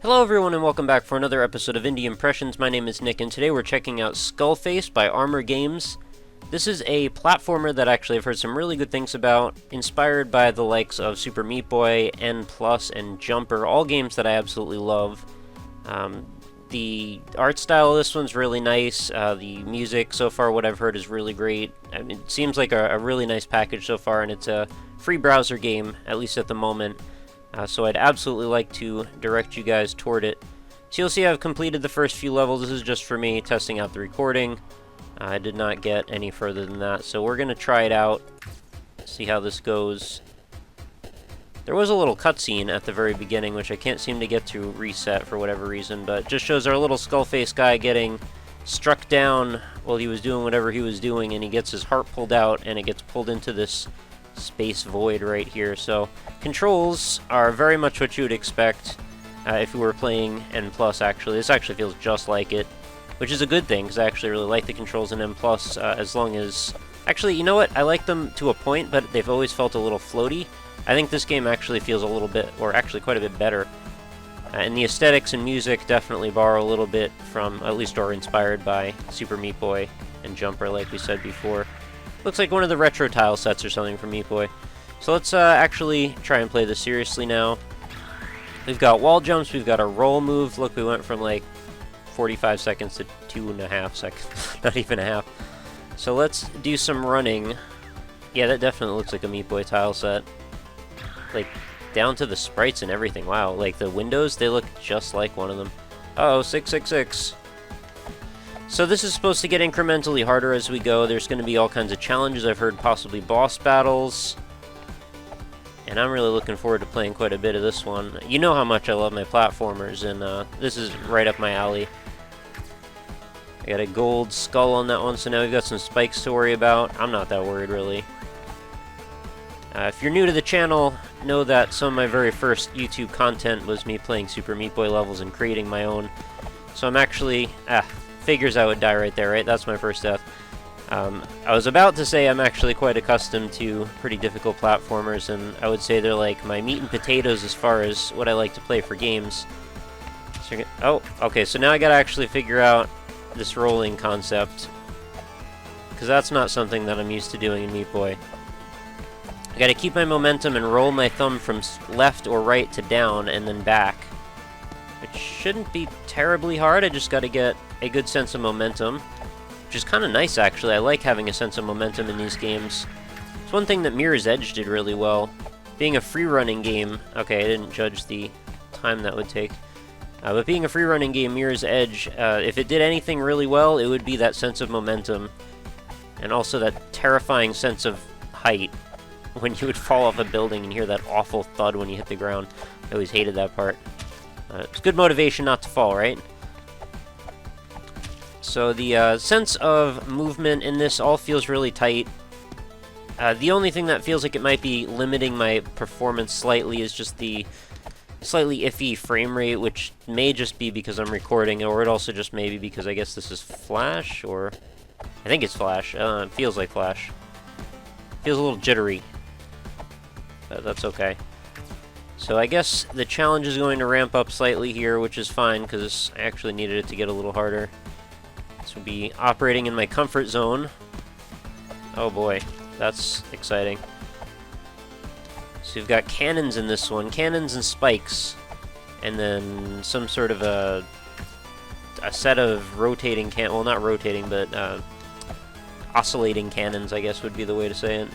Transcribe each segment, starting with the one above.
Hello everyone and welcome back for another episode of Indie Impressions. My name is Nick and today we're checking out SkullFace by Armor Games. This is a platformer that actually I've heard some really good things about, inspired by the likes of Super Meat Boy, N+, and Jumper, all games that I absolutely love. The art style of this one's really nice. The music so far, what I've heard, is really great. I mean, it seems like a really nice package so far, and it's a free browser game, at least at the moment. So I'd absolutely like to direct you guys toward it. So you'll see I've completed the first few levels. This is just for me testing out the recording. I did not get any further than that, so we're going to try it out, see how this goes. There was a little cutscene at the very beginning, which I can't seem to get to reset for whatever reason, but it just shows our little SkullFace guy getting struck down while he was doing whatever he was doing, and he gets his heart pulled out, and it gets pulled into this space void right here. So controls are very much what you would expect if you were playing N+, actually. This actually feels just like it, which is a good thing, because I actually really like the controls in N+, as long as... Actually, you know what? I like them to a point, but they've always felt a little floaty. I think this game actually feels a little bit, or actually quite a bit better. And the aesthetics and music definitely borrow a little bit from, at least are inspired by Super Meat Boy and Jumper, like we said before. Looks like one of the retro tile sets or something from Meat Boy. So let's actually try and play this seriously now. We've got wall jumps, we've got a roll move. Look, we went from like 45 seconds to 2.5 seconds. Not even a half. So let's do some running. Yeah, that definitely looks like a Meat Boy tile set. Like, down to the sprites and everything. Wow, like the windows, they look just like one of them. Uh-oh, 666. So this is supposed to get incrementally harder as we go. There's going to be all kinds of challenges. I've heard possibly boss battles. And I'm really looking forward to playing quite a bit of this one. You know how much I love my platformers, and this is right up my alley. I got a gold skull on that one, so now we've got some spikes to worry about. I'm not that worried, really. If you're new to the channel, know that some of my very first YouTube content was me playing Super Meat Boy levels and creating my own. So I'm actually... figures I would die right there, right? That's my first death. I was about to say I'm actually quite accustomed to pretty difficult platformers, and I would say they're like my meat and potatoes as far as what I like to play for games. So oh, okay, so now I gotta actually figure out this rolling concept, because that's not something that I'm used to doing in Meat Boy. I gotta keep my momentum and roll my thumb from left or right to down and then back. It shouldn't be terribly hard, I just gotta get a good sense of momentum, which is kind of nice, actually. I like having a sense of momentum in these games. It's one thing that Mirror's Edge did really well. Being a free-running game... Okay, I didn't judge the time that would take. But being a free-running game, Mirror's Edge, if it did anything really well, it would be that sense of momentum. And also that terrifying sense of height. When you would fall off a building and hear that awful thud when you hit the ground. I always hated that part. It's good motivation not to fall, right? So the sense of movement in this all feels really tight. The only thing that feels like it might be limiting my performance slightly is just the slightly iffy frame rate, which may just be because I'm recording, or it also just may be because I guess this is Flash, or... I think it's Flash. It feels like Flash. Feels a little jittery. But that's okay. So I guess the challenge is going to ramp up slightly here, which is fine, because I actually needed it to get a little harder. This will be operating in my comfort zone. Oh boy, that's exciting. So we've got cannons in this one, cannons and spikes, and then some sort of a set of rotating well, not rotating, but oscillating cannons, I guess would be the way to say it.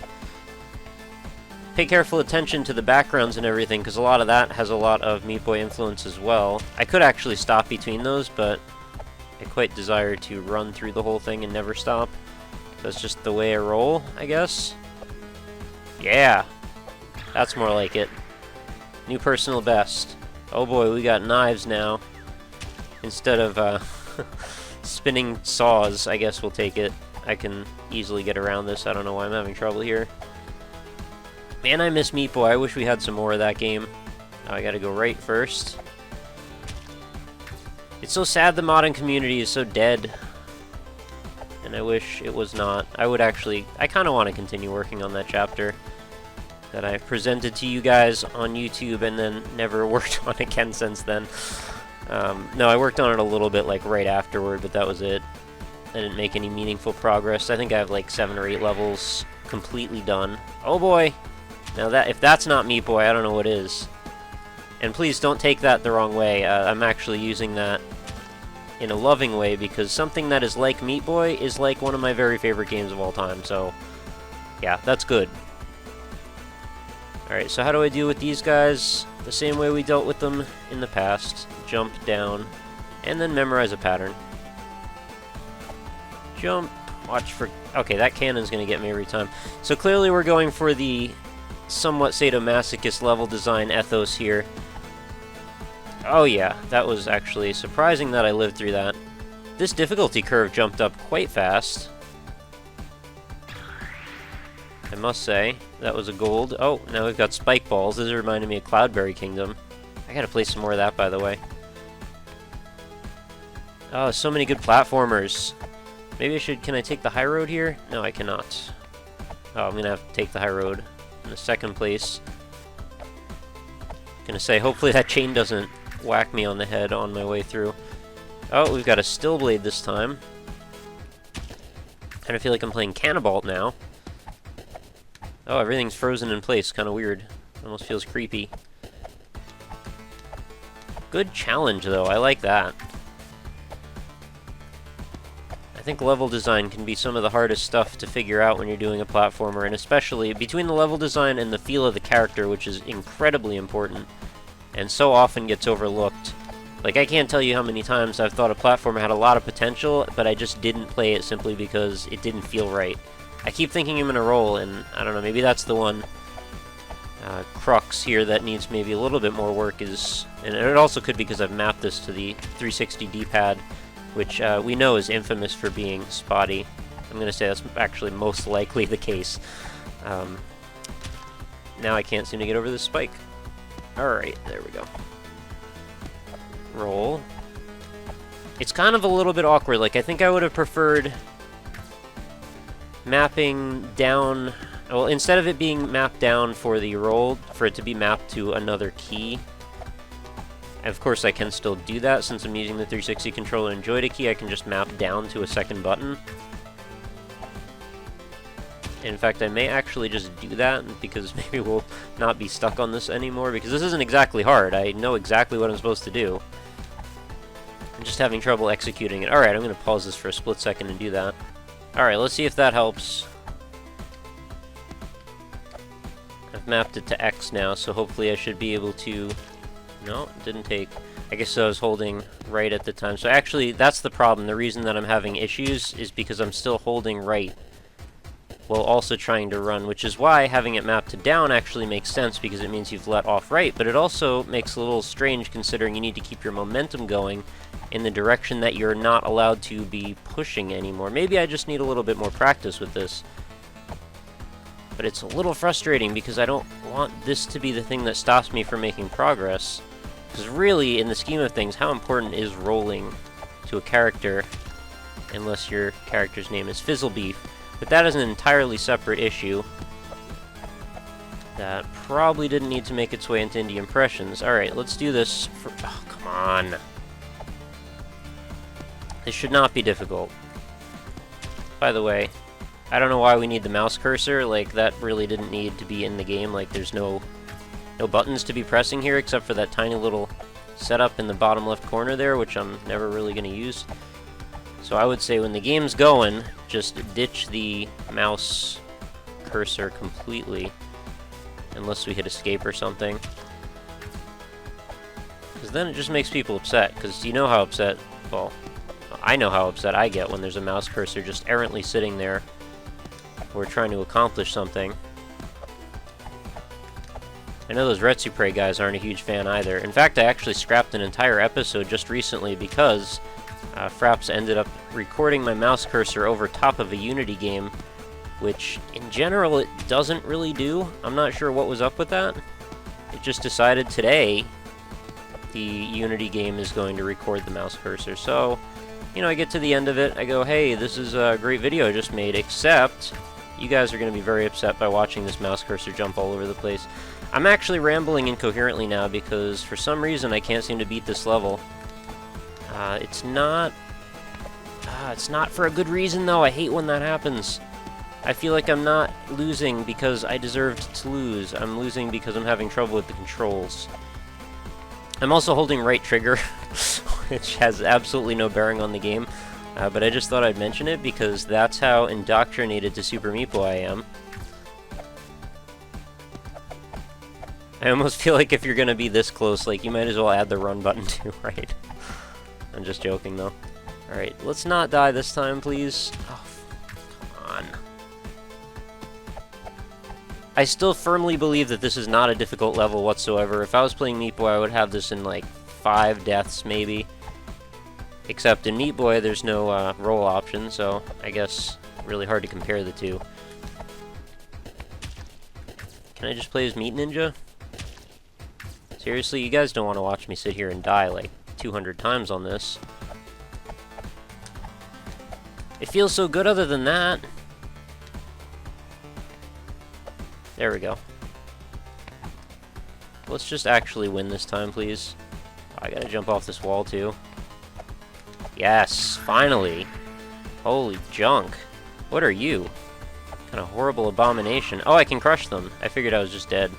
Pay careful attention to the backgrounds and everything, because a lot of that has a lot of Meat Boy influence as well. I could actually stop between those, but I quite desire to run through the whole thing and never stop. That's just the way I roll, I guess. Yeah! That's more like it. New personal best. Oh boy, we got knives now. Instead of spinning saws, I guess we'll take it. I can easily get around this. I don't know why I'm having trouble here. Man, I miss Meat Boy. I wish we had some more of that game. Oh, I gotta go right first. It's so sad the modding community is so dead. And I wish it was not. I kind of want to continue working on that chapter. that I presented to you guys on YouTube and then never worked on again since then. No, I worked on it a little bit like right afterward, but that was it. I didn't make any meaningful progress. I think I have like 7 or 8 levels completely done. Oh boy! Now that if that's not Meat Boy, I don't know what is. And please don't take that the wrong way. I'm actually using that in a loving way, because something that is like Meat Boy is like one of my very favorite games of all time, so yeah, that's good. Alright, so how do I deal with these guys? The same way we dealt with them in the past. Jump down, and then memorize a pattern. Jump, watch for... Okay, that cannon's gonna get me every time. So clearly we're going for the somewhat sadomasochist level design ethos here. Oh yeah, that was actually surprising that I lived through that. This difficulty curve jumped up quite fast, I must say. That was a gold. Oh, now we've got spike balls. This is reminding me of Cloudberry Kingdom. I gotta play some more of that, by the way. Oh, so many good platformers. Maybe I should... Can I take the high road here? No, I cannot. Oh, I'm gonna have to take the high road in the second place. Gonna say, hopefully that chain doesn't whack me on the head on my way through. Oh, we've got a still blade this time. Kinda feel like I'm playing Cannibalt now. Oh, everything's frozen in place. Kinda weird. Almost feels creepy. Good challenge, though. I like that. I think level design can be some of the hardest stuff to figure out when you're doing a platformer, and especially between the level design and the feel of the character, which is incredibly important, and so often gets overlooked. Like, I can't tell you how many times I've thought a platformer had a lot of potential, but I just didn't play it simply because it didn't feel right. I keep thinking I'm in a roll, and I don't know, maybe that's the one crux here that needs maybe a little bit more work is... And it also could be because I've mapped this to the 360 D-pad, which we know is infamous for being spotty. I'm going to say that's actually most likely the case. Now I can't seem to get over this spike. Alright, there we go. Roll. It's kind of a little bit awkward. Like, I think I would have preferred mapping down... Well, instead of it being mapped down for the roll, for it to be mapped to another key. Of course, I can still do that since I'm using the 360 controller and joystick key. I can just map down to a second button. In fact, I may actually just do that, because maybe we'll not be stuck on this anymore, because this isn't exactly hard. I know exactly what I'm supposed to do. I'm just having trouble executing it. Alright, I'm going to pause this for a split second and do that. Alright, let's see if that helps. I've mapped it to X now, so hopefully I should be able to... No, it didn't take... I guess I was holding right at the time. So actually, that's the problem. The reason that I'm having issues is because I'm still holding right while also trying to run, which is why having it mapped to down actually makes sense, because it means you've let off right, but it also makes it a little strange considering you need to keep your momentum going in the direction that you're not allowed to be pushing anymore. Maybe I just need a little bit more practice with this. But it's a little frustrating because I don't want this to be the thing that stops me from making progress. Because really, in the scheme of things, how important is rolling to a character unless your character's name is Fizzlebeef? But that is an entirely separate issue that probably didn't need to make its way into Indie Impressions. Alright, let's do this for... Oh, come on. This should not be difficult. By the way, I don't know why we need the mouse cursor. Like, that really didn't need to be in the game. Like, there's no buttons to be pressing here except for that tiny little setup in the bottom left corner there, which I'm never really going to use. So I would say when the game's going, just ditch the mouse cursor completely. Unless we hit escape or something. Because then it just makes people upset. Because you know how upset... Well, I know how upset I get when there's a mouse cursor just errantly sitting there. We're trying to accomplish something. I know those Retsupre guys aren't a huge fan either. In fact, I actually scrapped an entire episode just recently because Fraps ended up recording my mouse cursor over top of a Unity game, which in general it doesn't really do. I'm not sure what was up with that. It just decided today the Unity game is going to record the mouse cursor. So, you know, I get to the end of it, I go, hey, this is a great video I just made, except You guys are going to be very upset by watching this mouse cursor jump all over the place. I'm actually rambling incoherently now because for some reason I can't seem to beat this level. It's not for a good reason though. I hate when that happens. I feel like I'm not losing because I deserved to lose. I'm losing because I'm having trouble with the controls. I'm also holding right trigger, which has absolutely no bearing on the game. But I just thought I'd mention it because that's how indoctrinated to Super Meat Boy I am. I almost feel like if you're gonna be this close, like, you might as well add the run button too, right? I'm just joking, though. Alright, let's not die this time, please. Oh, come on. I still firmly believe that this is not a difficult level whatsoever. If I was playing Meat Boy, I would have this in, like, 5 deaths, maybe. Except in Meat Boy, there's no roll option, so I guess really hard to compare the two. Can I just play as Meat Ninja? Seriously, you guys don't want to watch me sit here and die like 200 times on this. It feels so good other than that. There we go. Let's just actually win this time, please. I gotta jump off this wall, too. Yes, finally. Holy junk. What are you? What kind of horrible abomination. Oh, I can crush them. I figured I was just dead.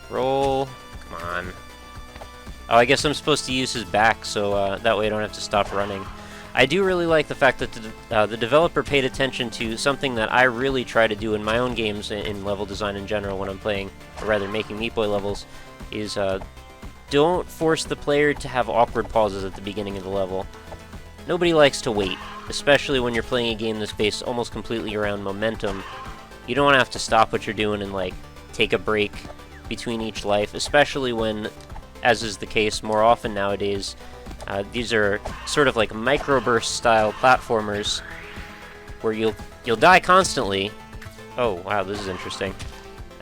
Roll. Come on. Oh, I guess I'm supposed to use his back, so that way I don't have to stop running. I do really like the fact that the developer paid attention to something that I really try to do in my own games in level design in general when I'm playing, or rather making Meat Boy levels, is don't force the player to have awkward pauses at the beginning of the level. Nobody likes to wait, especially when you're playing a game that's based almost completely around momentum. You don't want to have to stop what you're doing and, like, take a break between each life, especially when, as is the case more often nowadays, these are sort of like microburst style platformers where you'll die constantly. Oh wow, this is interesting.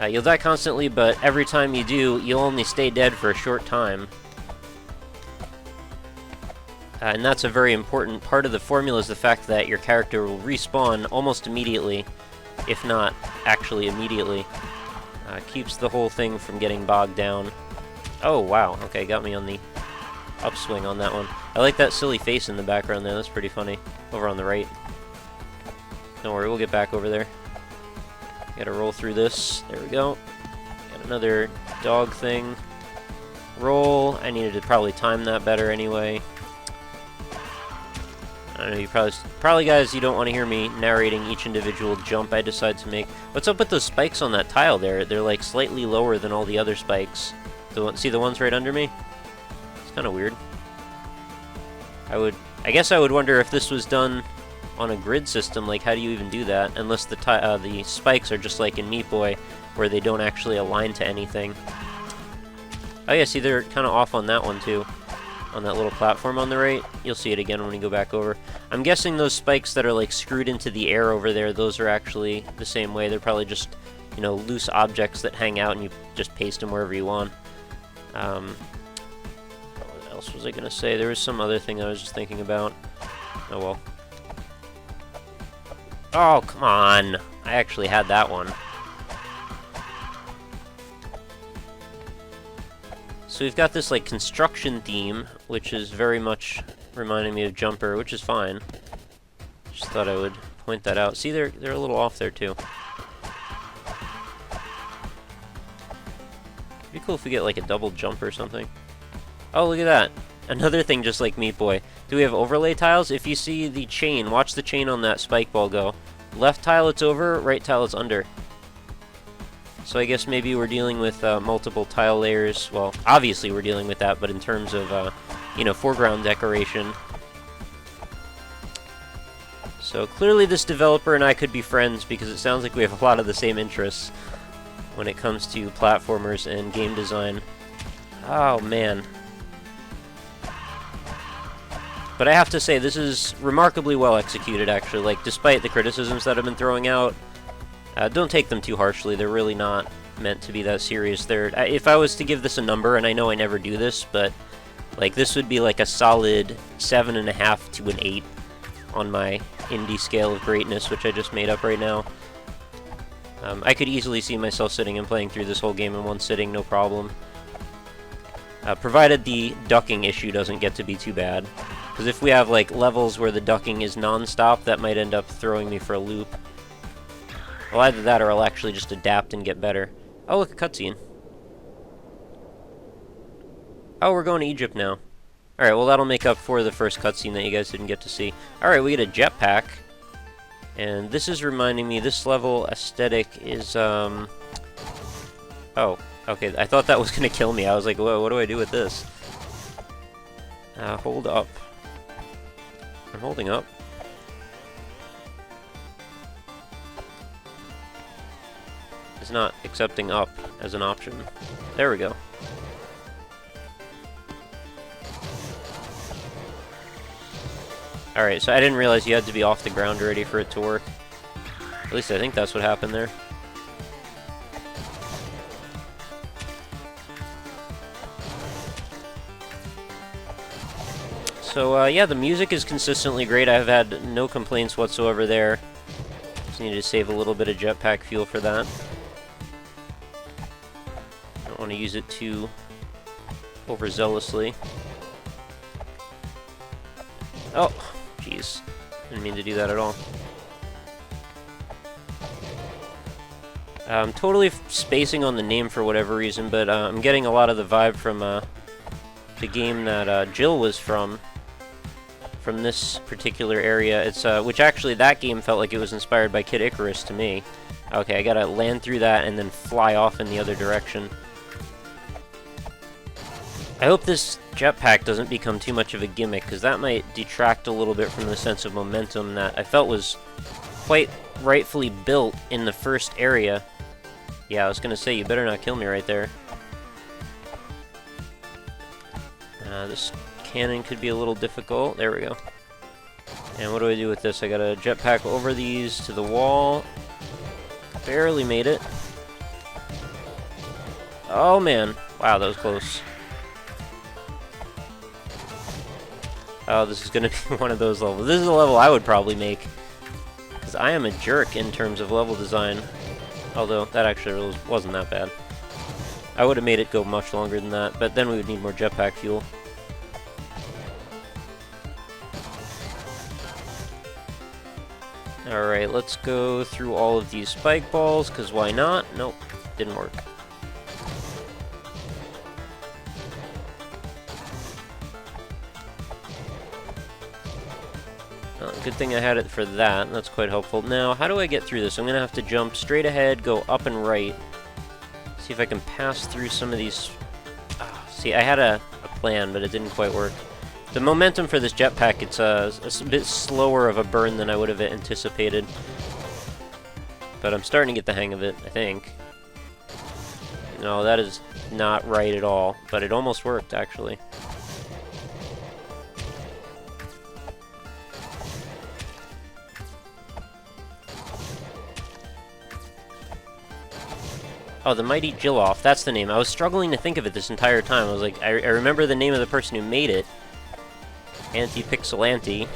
You'll die constantly, but every time you do, you'll only stay dead for a short time. And that's a very important part of the formula, is the fact that your character will respawn almost immediately, if not actually immediately. Keeps the whole thing from getting bogged down. Oh wow, okay, got me on the upswing on that one. I like that silly face in the background there, that's pretty funny. Over on the right. Don't worry, we'll get back over there. Gotta roll through this. There we go. Got another dog thing. Roll. I needed to probably time that better anyway. I don't know, you probably guys, you don't want to hear me narrating each individual jump I decide to make. What's up with those spikes on that tile there? They're like slightly lower than all the other spikes. See the ones right under me? It's kind of weird. I guess I would wonder if this was done on a grid system, like how do you even do that? Unless the spikes are just like in Meat Boy, where they don't actually align to anything. Oh yeah, see they're kind of off on that one too. On that little platform on the right. You'll see it again when we go back over. I'm guessing those spikes that are like screwed into the air over there, those are actually the same way. They're probably just, you know, loose objects that hang out and you just paste them wherever you want. What else was I gonna say? There was some other thing I was just thinking about. Oh well. Oh, come on! I actually had that one. So we've got this, like, construction theme, which is very much reminding me of Jumper, which is fine. Just thought I would point that out. See, they're a little off there, too. It'd be cool if we get, like, a double jump or something. Oh, look at that! Another thing just like Meat Boy. Do we have overlay tiles? If you see the chain, watch the chain on that spike ball go. Left tile it's over, right tile it's under. So I guess maybe we're dealing with multiple tile layers. Well, obviously we're dealing with that, but in terms of, you know, foreground decoration. So clearly this developer and I could be friends because it sounds like we have a lot of the same interests when it comes to platformers and game design. Oh, man. But I have to say, this is remarkably well executed, actually. Like, despite the criticisms that I've been throwing out, don't take them too harshly. They're really not meant to be that serious. If I was to give this a number, and I know I never do this, but like this would be like a solid 7.5 to an 8. on my indie scale of greatness, which I just made up right now. I could easily see myself sitting and playing through this whole game in one sitting, no problem. Provided the ducking issue doesn't get to be too bad. Because if we have like levels where the ducking is non-stop, that might end up throwing me for a loop. Well, either that or I'll actually just adapt and get better. Oh, look, a cutscene. Oh, we're going to Egypt now. Alright, well that'll make up for the first cutscene that you guys didn't get to see. Alright, we get a jetpack. And this is reminding me, this level aesthetic is, oh, okay, I thought that was gonna kill me. I was like, whoa, what do I do with this? Hold up. I'm holding up. It's not accepting up as an option. There we go. Alright, so I didn't realize you had to be off the ground already for it to work. At least I think that's what happened there. So, yeah, the music is consistently great. I've had no complaints whatsoever there. Just need to save a little bit of jetpack fuel for that. Don't want to use it too overzealously. Oh, jeez. Didn't mean to do that at all. I'm totally spacing on the name for whatever reason, but I'm getting a lot of the vibe from the game that Jill was from this particular area. It's which actually that game felt like it was inspired by Kid Icarus to me. Okay, I gotta land through that and then fly off in the other direction. I hope this jetpack doesn't become too much of a gimmick, because that might detract a little bit from the sense of momentum that I felt was quite rightfully built in the first area. Yeah, I was gonna say, you better not kill me right there. This cannon could be a little difficult. There we go. And what do I do with this? I got a jetpack over these to the wall. Barely made it. Oh man. Wow, that was close. Oh, this is gonna be one of those levels. This is a level I would probably make, because I am a jerk in terms of level design. Although, that actually wasn't that bad. I would have made it go much longer than that, but then we would need more jetpack fuel. Alright, let's go through all of these spike balls, because why not? Nope, didn't work. Good thing I had it for that. That's quite helpful. Now, how do I get through this? I'm going to have to jump straight ahead, go up and right. See if I can pass through some of these... see, I had a plan, but it didn't quite work. The momentum for this jetpack, it's a bit slower of a burn than I would have anticipated. But I'm starting to get the hang of it, I think. No, that is not right at all. But it almost worked, actually. Oh, the Mighty Jill-Off, that's the name. I was struggling to think of it this entire time. I was like, I remember the name of the person who made it. Anti-Pixelanti.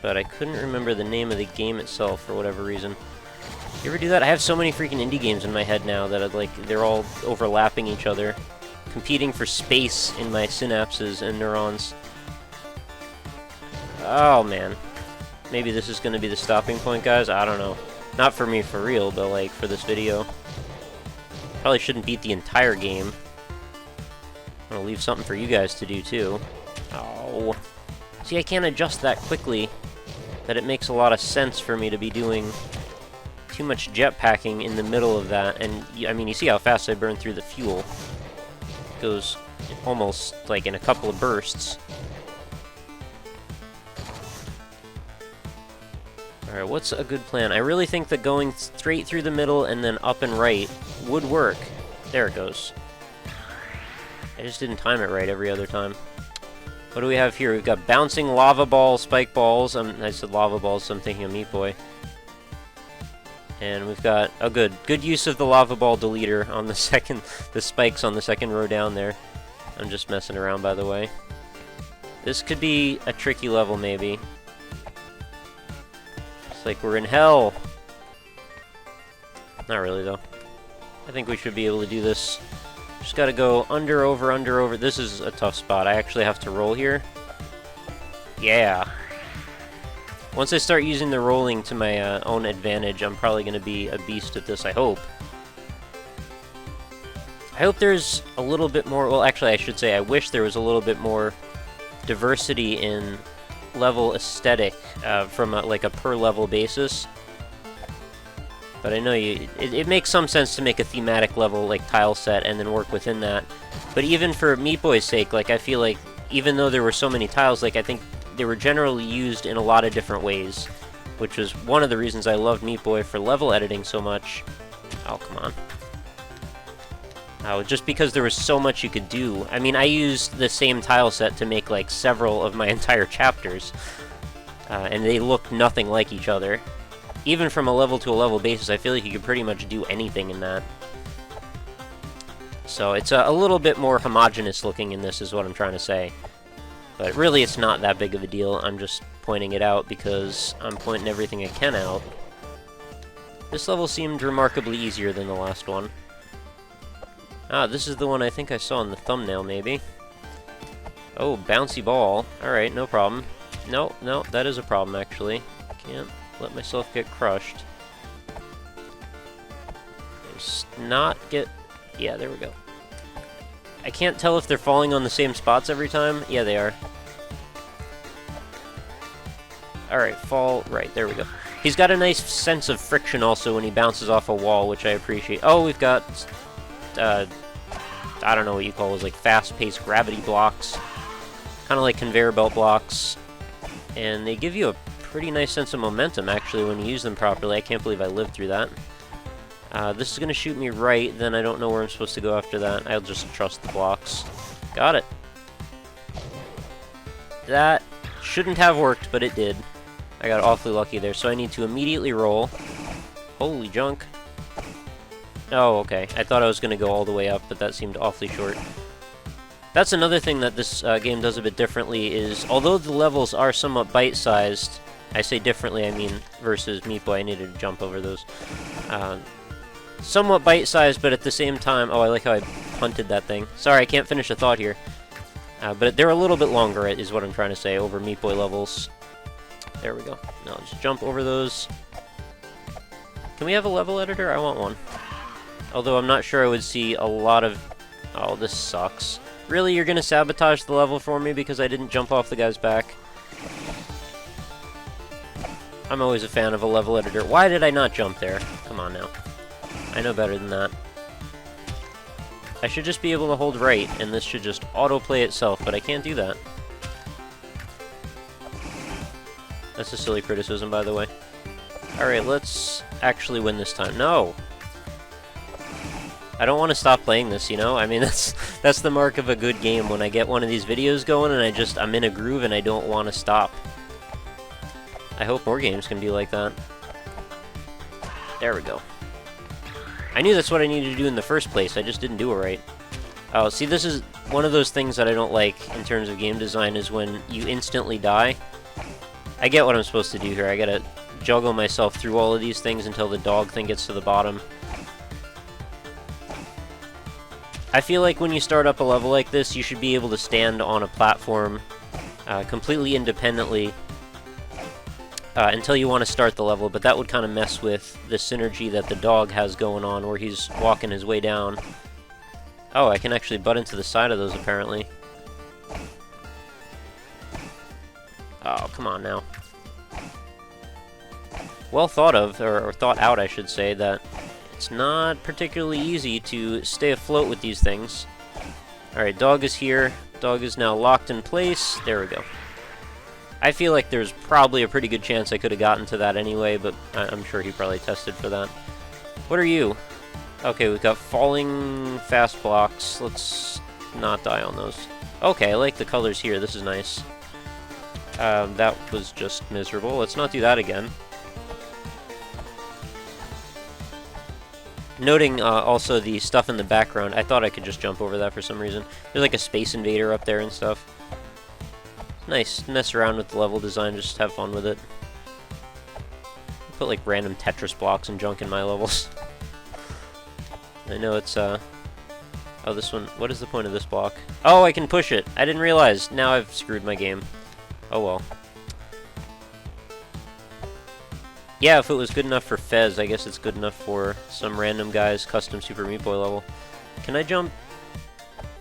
But I couldn't remember the name of the game itself for whatever reason. You ever do that? I have so many freaking indie games in my head now that they're all overlapping each other. Competing for space in my synapses and neurons. Oh, man. Maybe this is going to be the stopping point, guys? I don't know. Not for me for real, but like for this video. Probably shouldn't beat the entire game. I'm gonna leave something for you guys to do too. Oh. See, I can't adjust that quickly that it makes a lot of sense for me to be doing too much jetpacking in the middle of that. And I mean, you see how fast I burn through the fuel. It goes almost like in a couple of bursts. Alright, what's a good plan? I really think that going straight through the middle and then up and right would work. There it goes. I just didn't time it right every other time. What do we have here? We've got bouncing lava ball, spike balls. I said lava balls, so I'm thinking of Meat Boy. And we've got a good use of the lava ball deleter on the spikes on the second row down there. I'm just messing around, by the way. This could be a tricky level, maybe. It's like we're in hell. Not really, though. I think we should be able to do this. Just gotta go under, over, under, over. This is a tough spot. I actually have to roll here. Yeah. Once I start using the rolling to my own advantage, I'm probably gonna be a beast at this, I hope. I hope there's a little bit more... Well, actually, I should say I wish there was a little bit more diversity in level aesthetic from like a per-level basis. But I know it makes some sense to make a thematic level, like, tile set, and then work within that. But even for Meat Boy's sake, like, I feel like, even though there were so many tiles, like, I think they were generally used in a lot of different ways, which was one of the reasons I loved Meat Boy for level editing so much. Oh, come on. Just because there was so much you could do. I mean, I used the same tile set to make, like, several of my entire chapters, and they looked nothing like each other. Even from a level-to-a-level basis, I feel like you could pretty much do anything in that. So it's a little bit more homogeneous looking in this, is what I'm trying to say. But really, it's not that big of a deal. I'm just pointing it out because I'm pointing everything I can out. This level seemed remarkably easier than the last one. Ah, this is the one I think I saw in the thumbnail, maybe. Oh, bouncy ball. Alright, no problem. No, that is a problem, actually. Can't let myself get crushed. Just not get... Yeah, there we go. I can't tell if they're falling on the same spots every time. Yeah, they are. Alright, fall... Right, there we go. He's got a nice sense of friction also when he bounces off a wall, which I appreciate. Oh, we've got... I don't know what you call those, like, fast-paced gravity blocks. Kind of like conveyor belt blocks. And they give you a pretty nice sense of momentum, actually, when you use them properly. I can't believe I lived through that. This is going to shoot me right, then I don't know where I'm supposed to go after that. I'll just trust the blocks. Got it. That shouldn't have worked, but it did. I got awfully lucky there, so I need to immediately roll. Holy junk. Oh, okay. I thought I was going to go all the way up, but that seemed awfully short. That's another thing that this game does a bit differently is, although the levels are somewhat bite-sized, I say differently, I mean versus Meat Boy. I needed to jump over those. Somewhat bite-sized, but at the same time... Oh, I like how I punted that thing. Sorry, I can't finish a thought here. But they're a little bit longer, is what I'm trying to say, over Meat Boy levels. There we go. Now, just jump over those. Can we have a level editor? I want one. Although I'm not sure I would see a lot of... Oh, this sucks. Really, you're gonna sabotage the level for me because I didn't jump off the guy's back? I'm always a fan of a level editor. Why did I not jump there? Come on now. I know better than that. I should just be able to hold right, and this should just autoplay itself, but I can't do that. That's a silly criticism, by the way. Alright, let's actually win this time. No! I don't want to stop playing this, you know? I mean, that's the mark of a good game, when I get one of these videos going and I'm in a groove and I don't want to stop. I hope more games can be like that. There we go. I knew that's what I needed to do in the first place, I just didn't do it right. Oh, see, this is one of those things that I don't like in terms of game design, is when you instantly die. I get what I'm supposed to do here, I gotta juggle myself through all of these things until the dog thing gets to the bottom. I feel like when you start up a level like this, you should be able to stand on a platform completely independently until you want to start the level, but that would kind of mess with the synergy that the dog has going on, where he's walking his way down. Oh, I can actually butt into the side of those, apparently. Oh, come on now. Well thought of, or thought out, I should say, that it's not particularly easy to stay afloat with these things. Alright, dog is here. Dog is now locked in place. There we go. I feel like there's probably a pretty good chance I could have gotten to that anyway, but I'm sure he probably tested for that. What are you? Okay, we've got falling fast blocks. Let's not die on those. Okay, I like the colors here. This is nice. That was just miserable. Let's not do that again. Noting also the stuff in the background, I thought I could just jump over that for some reason. There's like a space invader up there and stuff. Nice, mess around with the level design, just have fun with it. Put like random Tetris blocks and junk in my levels. I know it's oh, this one, what is the point of this block? Oh, I can push it! I didn't realize! Now I've screwed my game. Oh well. Yeah, if it was good enough for Fez, I guess it's good enough for some random guy's custom Super Meat Boy level. Can I jump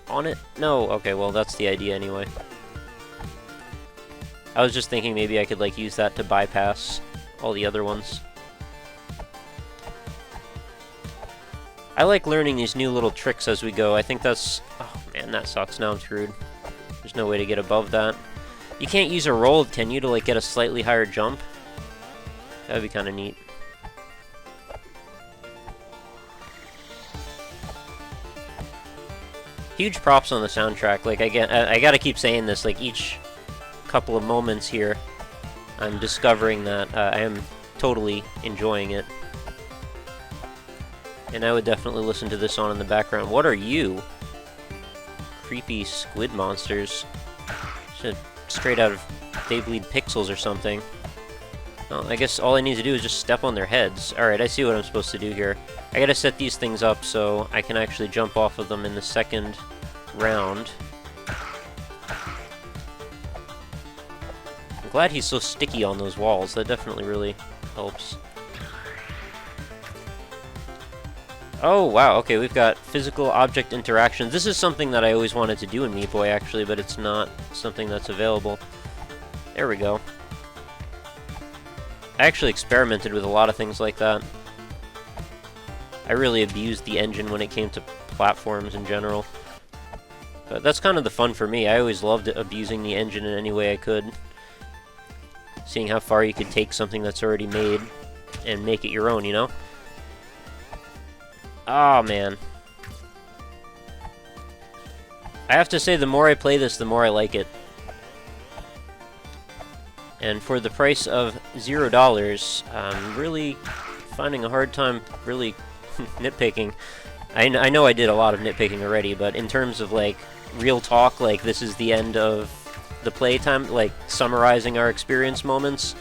on it? No, okay, well that's the idea anyway. I was just thinking maybe I could like use that to bypass all the other ones. I like learning these new little tricks as we go. I think that's... Oh man, that sucks. Now I'm screwed. There's no way to get above that. You can't use a roll, can you, to like get a slightly higher jump? That'd be kind of neat. Huge props on the soundtrack. Like I gotta keep saying this. Like each couple of moments here, I'm discovering that I am totally enjoying it. And I would definitely listen to this on in the background. What are you? Creepy squid monsters. Straight out of They Bleed Pixels or something. Oh, I guess all I need to do is just step on their heads. Alright, I see what I'm supposed to do here. I gotta set these things up so I can actually jump off of them in the second round. I'm glad he's so sticky on those walls. That definitely really helps. Oh, wow, okay, we've got physical object interactions. This is something that I always wanted to do in Meat Boy, actually, but it's not something that's available. There we go. I actually experimented with a lot of things like that. I really abused the engine when it came to platforms in general. But that's kind of the fun for me. I always loved abusing the engine in any way I could. Seeing how far you could take something that's already made and make it your own, you know? Oh, man. I have to say, the more I play this, the more I like it. And for the price of $0, I'm really finding a hard time really nitpicking. I know I did a lot of nitpicking already, but in terms of, like, real talk, like, this is the end of the playtime, like, summarizing our experience moments,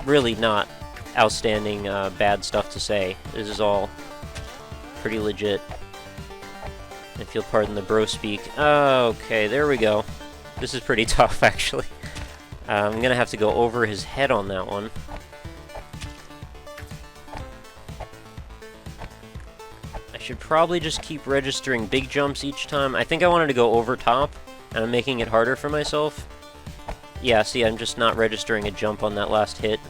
really not outstanding bad stuff to say. This is all pretty legit. If you'll pardon the bro speak. Okay, there we go. This is pretty tough, actually. I'm gonna have to go over his head on that one. I should probably just keep registering big jumps each time. I think I wanted to go over top, and I'm making it harder for myself. Yeah, see, I'm just not registering a jump on that last hit.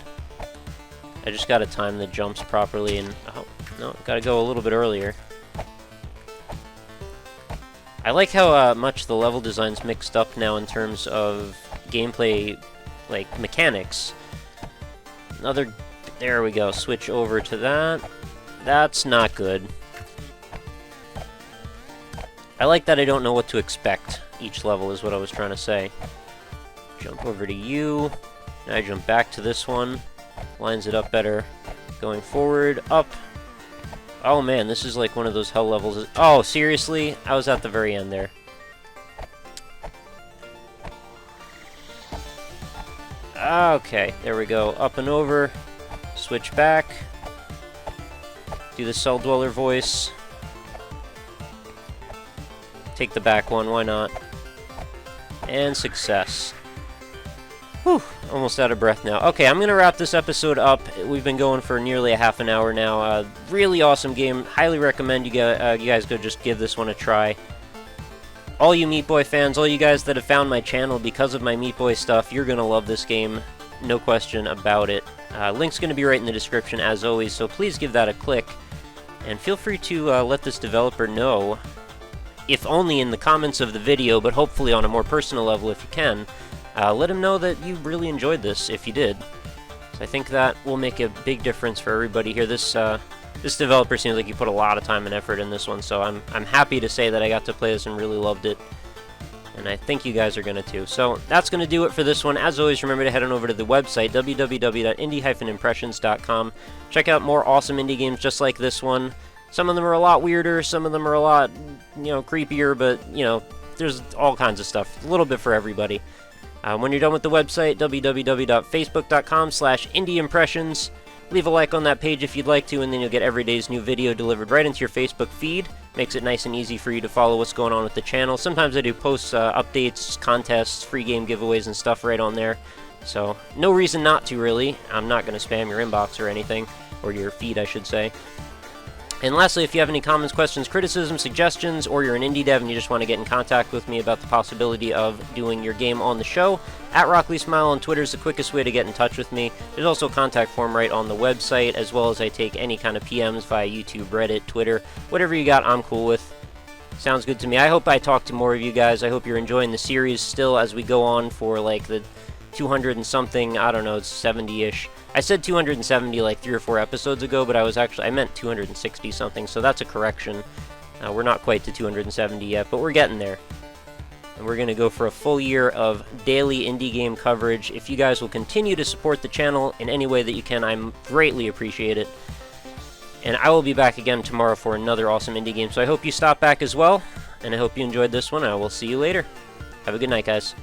I just gotta time the jumps properly, and... Oh, no, gotta go a little bit earlier. I like how much the level design's mixed up now in terms of gameplay, like, mechanics. Another... There we go. Switch over to that. That's not good. I like that I don't know what to expect each level, is what I was trying to say. Jump over to you. Now I jump back to this one. Lines it up better. Going forward, up. Oh man, this is like one of those hell levels. Oh, seriously? I was at the very end there. Okay, there we go. Up and over. Switch back. Do the Cell Dweller voice. Take the back one, why not? And success. Whew, almost out of breath now. Okay, I'm going to wrap this episode up. We've been going for nearly a half an hour now. Really awesome game. Highly recommend you guys go just give this one a try. All you Meat Boy fans, all you guys that have found my channel because of my Meat Boy stuff, you're going to love this game. No question about it. Link's going to be right in the description as always, so please give that a click. And feel free to let this developer know, if only in the comments of the video, but hopefully on a more personal level if you can. Let him know that you really enjoyed this, if you did. So I think that will make a big difference for everybody here. This developer seems like he put a lot of time and effort in this one, so I'm happy to say that I got to play this and really loved it. And I think you guys are going to too. So that's going to do it for this one. As always, remember to head on over to the website, www.indie-impressions.com. Check out more awesome indie games just like this one. Some of them are a lot weirder, some of them are a lot, creepier, but, there's all kinds of stuff. A little bit for everybody. When you're done with the website, www.facebook.com/indieimpressions. Leave a like on that page if you'd like to, and then you'll get every day's new video delivered right into your Facebook feed. Makes it nice and easy for you to follow what's going on with the channel. Sometimes I do post updates, contests, free game giveaways, and stuff right on there. So, no reason not to, really. I'm not going to spam your inbox or anything, or your feed, I should say. And lastly, if you have any comments, questions, criticisms, suggestions, or you're an indie dev and you just want to get in contact with me about the possibility of doing your game on the show, at RockLeeSmile on Twitter is the quickest way to get in touch with me. There's also a contact form right on the website, as well as I take any kind of PMs via YouTube, Reddit, Twitter, whatever you got, I'm cool with. Sounds good to me. I hope I talk to more of you guys. I hope you're enjoying the series still as we go on for like the 200 and something, I don't know, it's 70-ish. I said 270 like 3 or 4 episodes ago, but I meant 260 something, so that's a correction. We're not quite to 270 yet, but we're getting there. And we're going to go for a full year of daily indie game coverage. If you guys will continue to support the channel in any way that you can, I greatly appreciate it. And I will be back again tomorrow for another awesome indie game, so I hope you stop back as well, and I hope you enjoyed this one. I will see you later. Have a good night, guys.